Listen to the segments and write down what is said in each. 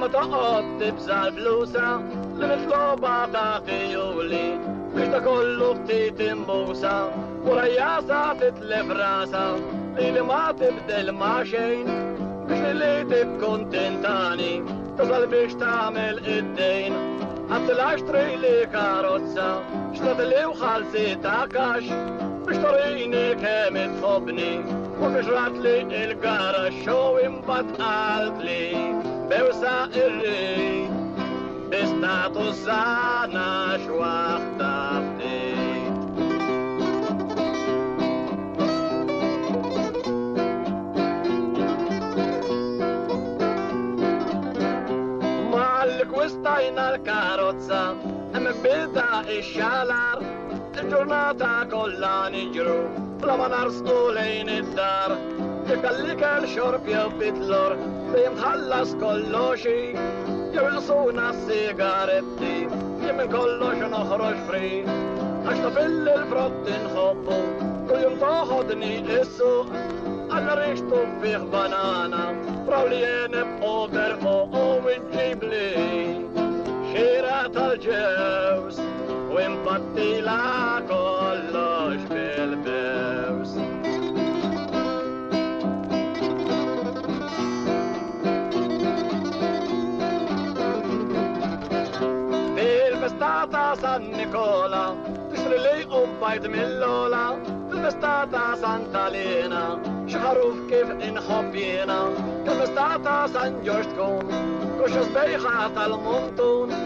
وتقعد تبزع فلوسها لمثلوبة تعطيولي مش ده كله بتتنبوسة ورياسة تتلف راسها اللي ما تبدل مع شين مش اللي تكون تنتاني تصل بيش تعمل الدين حتى الاشتري لي كاروتسا اشترت لي وخالصي تاكاش بشتريني كام تحبني وكشرت لي القارة شو انبطقلت لي بوسائري بستاتو ساناش واختفتي مالك وستاينا الكاروتسا ام بدا الشالار الجورناتا كلها نجرو لما نرسلو لين الدار يكلك الشرب يبتلور بيمخلص كله شي يرقصونا السيجارتي يمن كلش نخرج فري اشتفل الفرد نخبو كل يوم تاخدني السوق انا ريشتو فيه بنانا براوليين بأوبر او وتجيب لي شيرات الجوز ومبطي لا كلش بالبوز Tata San Nicola, tixtri li ubbajt mill-lola, fil-festata Santalina, xaħaruf kif inħobb jiena, kif-festata San Ġorġ tkun, kuxa sbejħa tal-Muntun,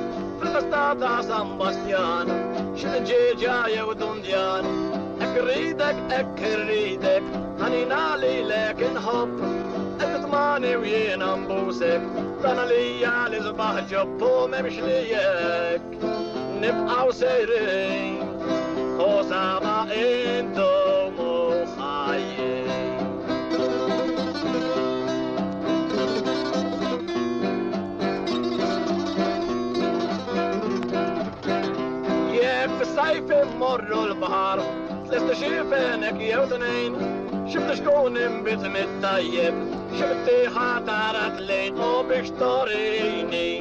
fil-festata San Bastjan, xil-ġieġa jew dundjan, ek rridek, ħanina li lek inħobb, titmani u jiena mbusek, dana lija li zbaħ ġobbu memx li jek. نبقى وسيرين وسما انتم وخايين ياك في الصيف مروا البحر ثلاثة شيفينك يا وتنين شفت شكون انبت متطيب شفتي خطرت لين وبشتريني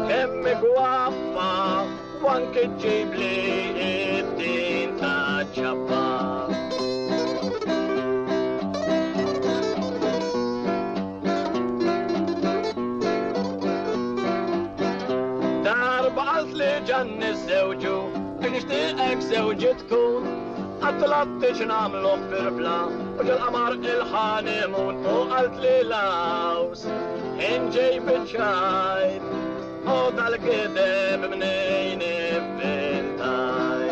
كمك وفا وانك تجيب لي الدين تجبار دار بعث لي جن الزوجو نشتاقك زوجة تكون أطلبتش نعملو بربلا وجا القمر الحانمون وقلت لي لاوس إن جايب شايب أوضع الكذب منين بنتاي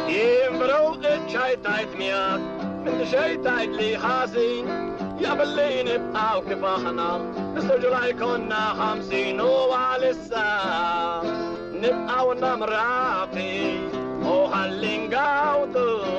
يمبرو اتشايتايت مياك من شايتايت لي حزين يا باللي نبقى وكفاحنا نسترجع كنا 50 وعلى الساعة نبقى ونمراتي وهاللي نقاوتو